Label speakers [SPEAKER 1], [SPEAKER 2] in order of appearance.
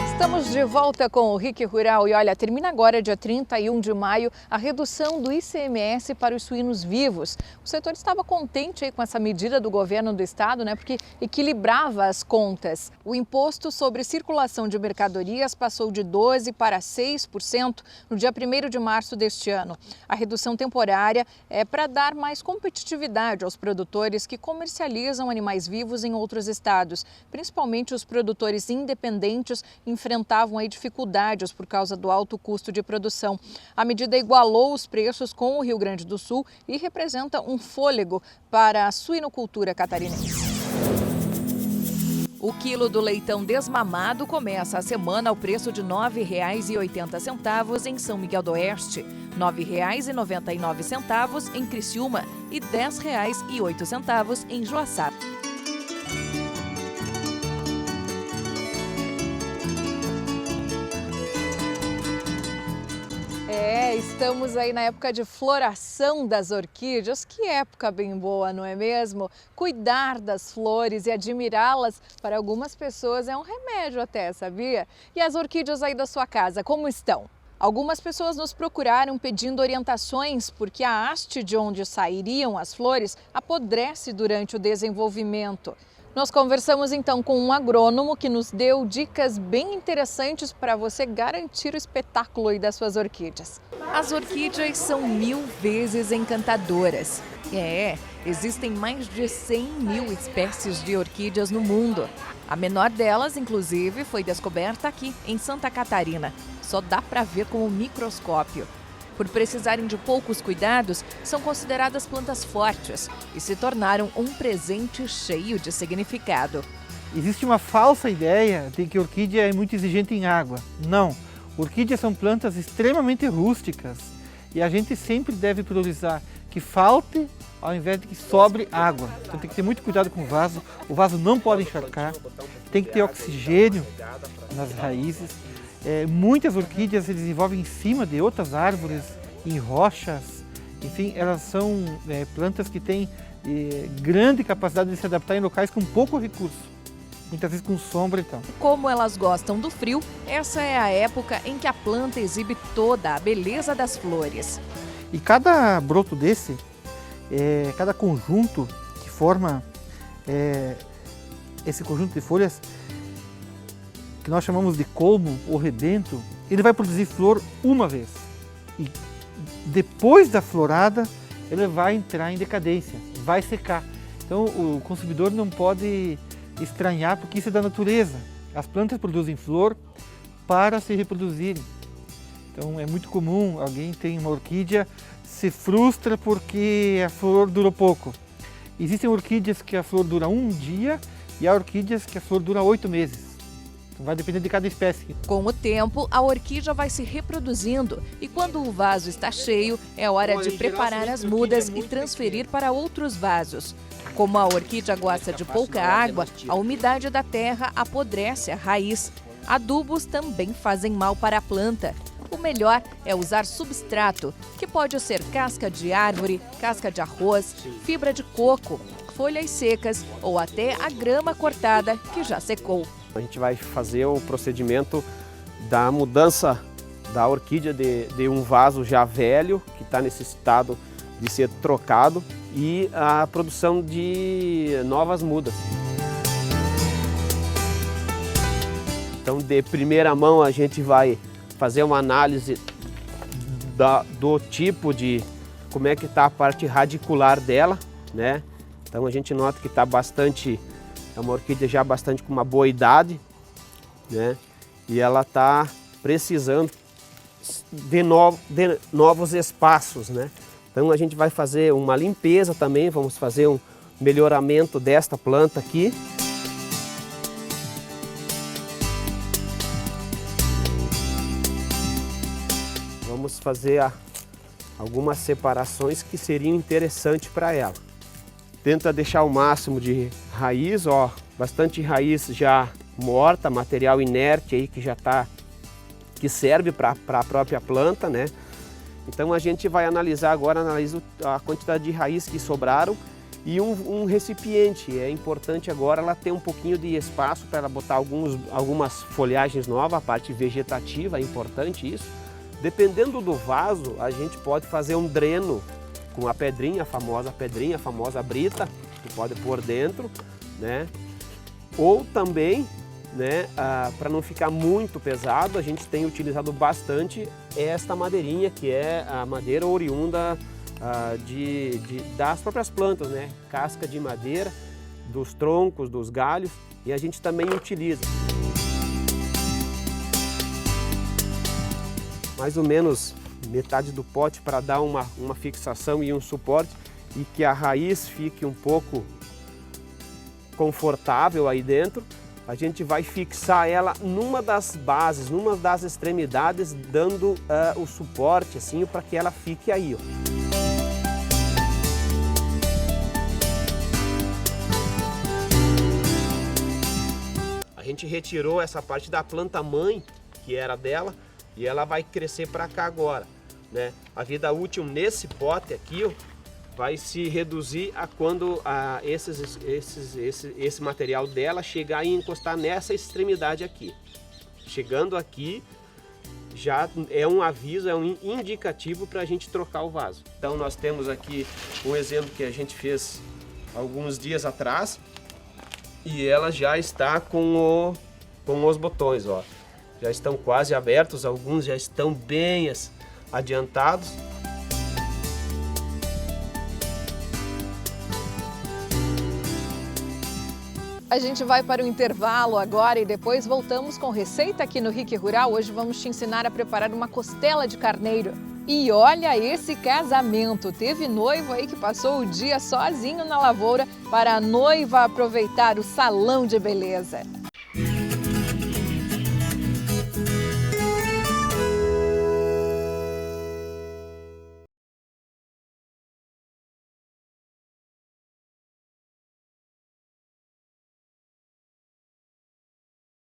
[SPEAKER 1] Estamos de volta com o RIC Rural e olha, termina agora, dia 31 de maio, a redução do ICMS para os suínos vivos. O setor estava contente aí com essa medida do governo do estado, né, porque equilibrava as contas. O imposto sobre circulação de mercadorias passou de 12% para 6% no dia 1º de março deste ano. A redução temporária é para dar mais competitividade aos produtores que comercializam animais vivos em outros estados, principalmente os produtores independentes enfrentavam aí dificuldades por causa do alto custo de produção. A medida igualou os preços com o Rio Grande do Sul e representa um fôlego para a suinocultura catarinense. O quilo do leitão desmamado começa a semana ao preço de R$ 9,80 em São Miguel do Oeste, R$ 9,99 em Criciúma e R$ 10,08 em Joaçá. Estamos aí na época de floração das orquídeas. Que época bem boa, não é mesmo? Cuidar das flores e admirá-las para algumas pessoas é um remédio até, sabia? E as orquídeas aí da sua casa, como estão? Algumas pessoas nos procuraram pedindo orientações porque a haste de onde sairiam as flores apodrece durante o desenvolvimento. Nós conversamos então com um agrônomo que nos deu dicas bem interessantes para você garantir o espetáculo aí das suas orquídeas. As orquídeas são 1000 vezes encantadoras. Existem mais de 100.000 espécies de orquídeas no mundo. A menor delas, inclusive, foi descoberta aqui em Santa Catarina. Só dá para ver com o microscópio. Por precisarem de poucos cuidados, são consideradas plantas fortes e se tornaram um presente cheio de significado.
[SPEAKER 2] Existe uma falsa ideia de que a orquídea é muito exigente em água. Não, orquídeas são plantas extremamente rústicas e a gente sempre deve priorizar que falte ao invés de que sobre água. Então tem que ter muito cuidado com o vaso não pode encharcar, tem que ter oxigênio nas raízes. Muitas orquídeas se desenvolvem em cima de outras árvores, em rochas, enfim, elas são plantas que têm grande capacidade de se adaptar em locais com pouco recurso, muitas vezes com sombra e tal.
[SPEAKER 1] Como elas gostam do frio, essa é a época em que a planta exibe toda a beleza das flores.
[SPEAKER 2] E cada broto desse, cada conjunto que forma esse conjunto de folhas, que nós chamamos de colmo ou rebento, ele vai produzir flor uma vez. E depois da florada, ele vai entrar em decadência, vai secar. Então o consumidor não pode estranhar, porque isso é da natureza. As plantas produzem flor para se reproduzirem. Então é muito comum, alguém tem uma orquídea, se frustra porque a flor durou pouco. Existem orquídeas que a flor dura um dia e há orquídeas que a flor dura 8 meses. Vai depender de cada espécie.
[SPEAKER 1] Com o tempo, a orquídea vai se reproduzindo e quando o vaso está cheio, é hora de preparar as mudas e transferir para outros vasos. Como a orquídea gosta de pouca água, a umidade da terra apodrece a raiz. Adubos também fazem mal para a planta. O melhor é usar substrato, que pode ser casca de árvore, casca de arroz, fibra de coco, folhas secas ou até a grama cortada que já secou.
[SPEAKER 3] A gente vai fazer o procedimento da mudança da orquídea de um vaso já velho, que está necessitado de ser trocado, e a produção de novas mudas. Então, de primeira mão, a gente vai fazer uma análise do tipo de como é que está a parte radicular dela, né? Então a gente nota que está bastante, é uma orquídea já bastante com uma boa idade, né? E ela está precisando de novos espaços, né? Então a gente vai fazer uma limpeza também, vamos fazer um melhoramento desta planta aqui. Vamos fazer algumas separações que seriam interessantes para ela. Tenta deixar o máximo de raiz, ó, bastante raiz já morta, material inerte aí que serve para a própria planta, né? Então a gente vai analisar agora, analisa a quantidade de raiz que sobraram e um recipiente. É importante agora ela ter um pouquinho de espaço para ela botar algumas folhagens novas, a parte vegetativa, é importante isso. Dependendo do vaso, a gente pode fazer um dreno com a pedrinha, a famosa brita, que pode pôr dentro, né? Ou também, né, para não ficar muito pesado, a gente tem utilizado bastante esta madeirinha, que é a madeira oriunda das próprias plantas, né? Casca de madeira, dos troncos, dos galhos, e a gente também utiliza. Mais ou menos metade do pote para dar uma fixação e um suporte e que a raiz fique um pouco confortável aí dentro. A gente vai fixar ela numa das bases, numa das extremidades, dando o suporte assim para que ela fique aí, ó. A gente retirou essa parte da planta mãe, que era dela, e ela vai crescer para cá agora, né? A vida útil nesse pote aqui, ó, vai se reduzir a quando esse material dela chegar e encostar nessa extremidade aqui. Chegando aqui, já é um aviso, é um indicativo para a gente trocar o vaso. Então nós temos aqui um exemplo que a gente fez alguns dias atrás e ela já está com os botões, ó. Já estão quase abertos, alguns já estão bem adiantados.
[SPEAKER 1] A gente vai para o intervalo agora e depois voltamos com receita aqui no RIC Rural. Hoje vamos te ensinar a preparar uma costela de carneiro. E olha esse casamento! Teve noivo aí que passou o dia sozinho na lavoura para a noiva aproveitar o salão de beleza.